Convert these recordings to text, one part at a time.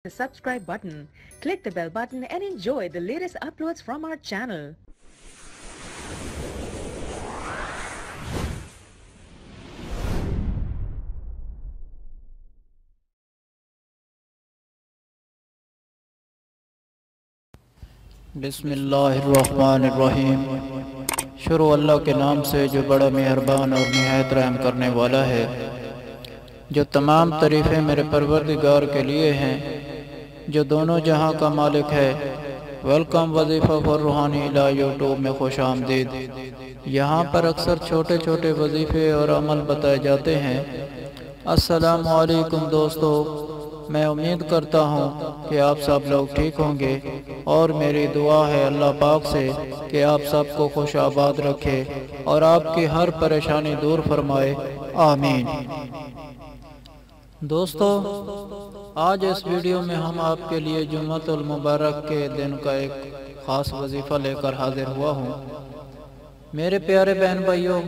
the subscribe button, click the bell button and enjoy the latest uploads from our channel. बिस्मिल्लाहिर्रहमानिर्रहीम। शुरू अल्लाह के नाम से जो बड़ा मेहरबान और निहायत रहम करने वाला है। जो तमाम तारीफ़ें मेरे परवरदिगार के लिए हैं जो दोनों जहां का मालिक है। वेलकम वजीफ़ा फॉर रूहानी इला यूट्यूब में खुश आमदीद। यहाँ पर अक्सर छोटे छोटे वजीफ़े और अमल बताए जाते हैं। अस्सलामु अलैकुम दोस्तों, मैं उम्मीद करता हूँ कि आप सब लोग ठीक होंगे और मेरी दुआ है अल्लाह पाक से कि आप सबको खुश आबाद रखे और आपकी हर परेशानी दूर फरमाए, आमीन। दोस्तों, आज इस वीडियो में हम आपके लिए जुम्मतुल मुबारक के दिन का एक ख़ास वजीफ़ा लेकर हाजिर हुआ हूँ। मेरे प्यारे बहन भाइयों,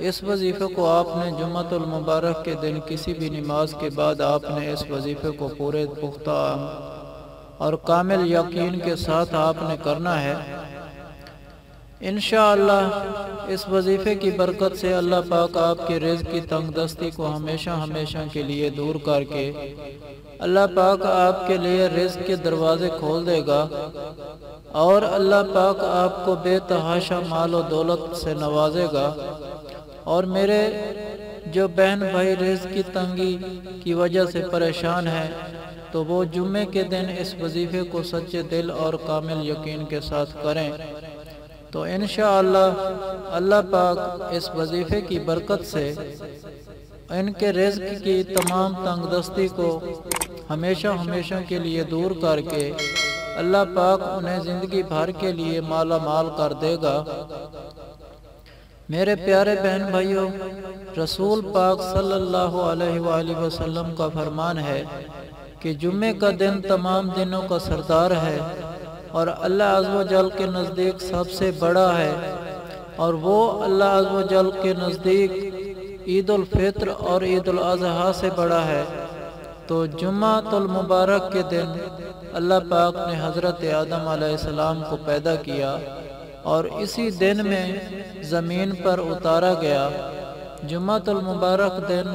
इस वजीफ़े को आपने जुम्मतुल मुबारक के दिन किसी भी नमाज के बाद आपने इस वजीफ़े को पूरे पुख्ता और कामिल यकीन के साथ आपने करना है। इंशाअल्लाह इस वजीफ़े की बरकत से अल्लाह पाक आपके रिज़्क़ की तंगदस्ती को हमेशा हमेशा के लिए दूर करके अल्लाह पाक आपके लिए रिज़्क़ के दरवाज़े खोल देगा और अल्लाह पाक आपको बेतहाशा माल और दौलत से नवाजेगा। और मेरे जो बहन भाई रिज़्क़ की तंगी की वजह से परेशान हैं, तो वो जुम्मे के दिन इस वजीफ़े को सच्चे दिल और कामिल यकीन के साथ करें। तो इंशाअल्लाह अल्लाह पाक इस वजीफ़े की बरकत से इनके रिज़्क़ की तमाम तंगदस्ती को हमेशा हमेशा के लिए दूर करके अल्लाह पाक उन्हें ज़िंदगी भर के लिए माला माल कर देगा। मेरे प्यारे बहन भाइयों, रसूल पाक सल्लल्लाहु अलैहि वसल्लम का फरमान है कि जुम्मे का दिन तमाम दिनों का सरदार है और अल्लाह अज़्ज़ व जल के नज़दीक सबसे बड़ा है। और वो अल्लाह अज़्ज़ व जल के नज़दीक ईद उल फित्र और ईद उल अज़हा से बड़ा है। तो जुम्मतुल मुबारक के दिन अल्लाह पाक ने हज़रत आदम अलैहिस्सलाम को पैदा किया और इसी दिन में ज़मीन पर उतारा गया। जुम्मतुल मुबारक दिन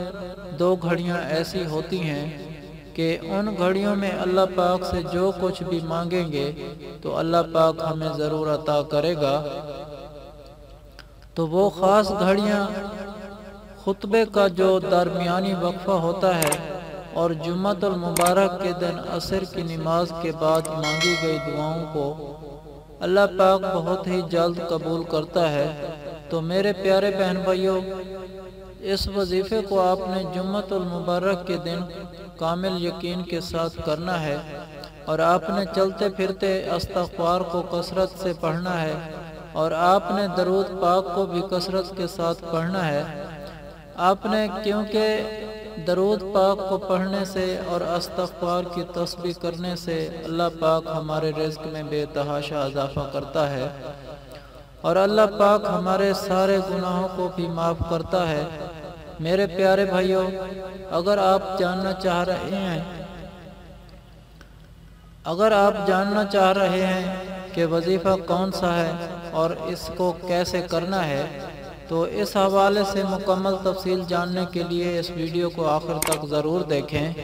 दो घड़ियां ऐसी होती हैं कि उन घड़ियों में अल्लाह पाक से जो कुछ भी मांगेंगे तो अल्लाह पाक हमें ज़रूर अता करेगा। तो वो ख़ास घड़ियां खुतबे का जो दरमियानी वक्फ़ा होता है और जुम्मतुल मुबारक के दिन असर की नमाज के बाद मांगी गई दुआओं को अल्लाह पाक बहुत ही जल्द कबूल करता है। तो मेरे प्यारे बहन भाइयों, इस वजीफ़े को आपने जुम्मतुल मुबारक के दिन कामिल यकीन के साथ करना है और आपने चलते फिरते इस्तग़फ़ार को कसरत से पढ़ना है और आपने दरूद पाक को भी कसरत के साथ पढ़ना है। आपने क्योंकि दरूद पाक को पढ़ने से और इस्तग़फ़ार की तस्बीह करने से अल्लाह पाक हमारे रिज़्क़ में बेतहाशा इजाफ़ा करता है और अल्लाह पाक हमारे सारे गुनाहों को भी माफ़ करता है। मेरे प्यारे भाइयों, अगर आप जानना चाह रहे हैं कि वजीफ़ा कौन सा है और इसको कैसे करना है, तो इस हवाले से मुकम्मल तफसील जानने के लिए इस वीडियो को आखिर तक ज़रूर देखें।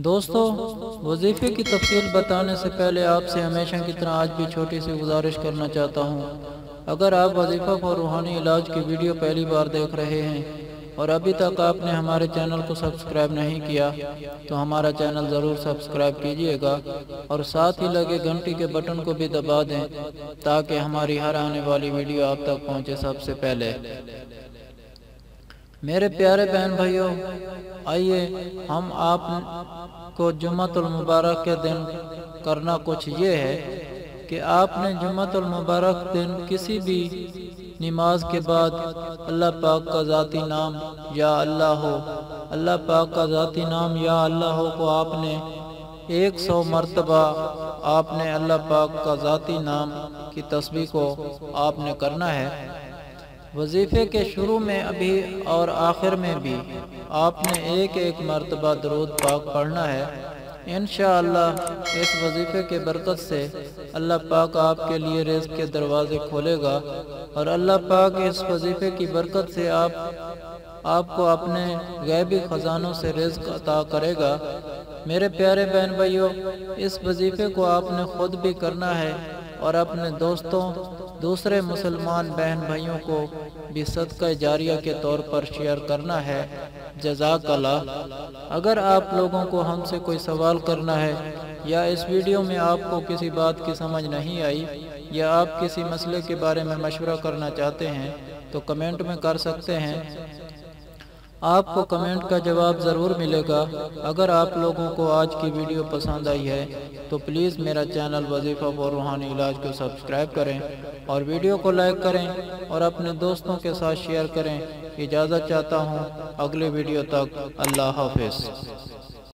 दोस्तों, वजीफ़े की तफसील बताने से पहले आपसे हमेशा की तरह आज भी छोटी सी गुजारिश करना चाहता हूँ। अगर आप वजीफ़ा फॉर रूहानी इलाज की वीडियो पहली बार देख रहे हैं और अभी तक आपने हमारे चैनल को सब्सक्राइब नहीं किया तो हमारा चैनल ज़रूर सब्सक्राइब कीजिएगा और साथ ही लगे घंटी के बटन को भी दबा दें ताकि हमारी हर आने वाली वीडियो आप तक पहुंचे सबसे पहले। मेरे प्यारे बहन भाइयों, आइए हम आपको जुम्मतुल मुबारक के दिन करना कुछ ये है कि आपने जुम्मतुल मुबारक दिन किसी भी नमाज के बाद अल्लाह पाक का ज़ाती नाम या अल्लाह हो, अल्लाह पाक का ज़ाती नाम या अल्लाह हो को आपने 100 मरतबा आपने अल्लाह पाक का ज़ाती नाम की तस्बीह को आपने करना है। वजीफ़े के शुरू में अभी और आखिर में भी आपने एक एक मरतबा दरूद पाक पढ़ना है انشاءاللہ اس وظیفے کے برکت سے اللہ پاک آپ کے لیے رزق کے دروازے کھولے گا، اور اللہ پاک اس وظیفے کی برکت سے آپ کو اپنے غیبی خزانوں سے رزق عطا کرے گا۔ میرے پیارے بہن بھائیوں، اس وظیفے کو آپ نے خود بھی کرنا ہے اور اپنے دوستوں، دوسرے مسلمان بہن بھائیوں کو بھی صدقہ جاریہ کے طور پر شیئر کرنا ہے۔ جزاک اللہ۔ اگر آپ لوگوں کو ہم سے کوئی سوال کرنا ہے یا اس ویڈیو میں آپ کو کسی بات کی سمجھ نہیں آئی یا آپ کسی مسئلے کے بارے میں مشورہ کرنا چاہتے ہیں تو کمنٹ میں کر سکتے ہیں۔ آپ کو کمنٹ کا جواب ضرور ملے گا۔ اگر آپ لوگوں کو آج کی ویڈیو پسند آئی ہے تو پلیز میرا چینل وظیفہ فار روحانی علاج کو سبسکرائب کریں اور ویڈیو کو لائک کریں اور اپنے دوستوں کے ساتھ شیئر کریں۔ اجازت چاہتا ہوں، اگلے ویڈیو تک اللہ حافظ۔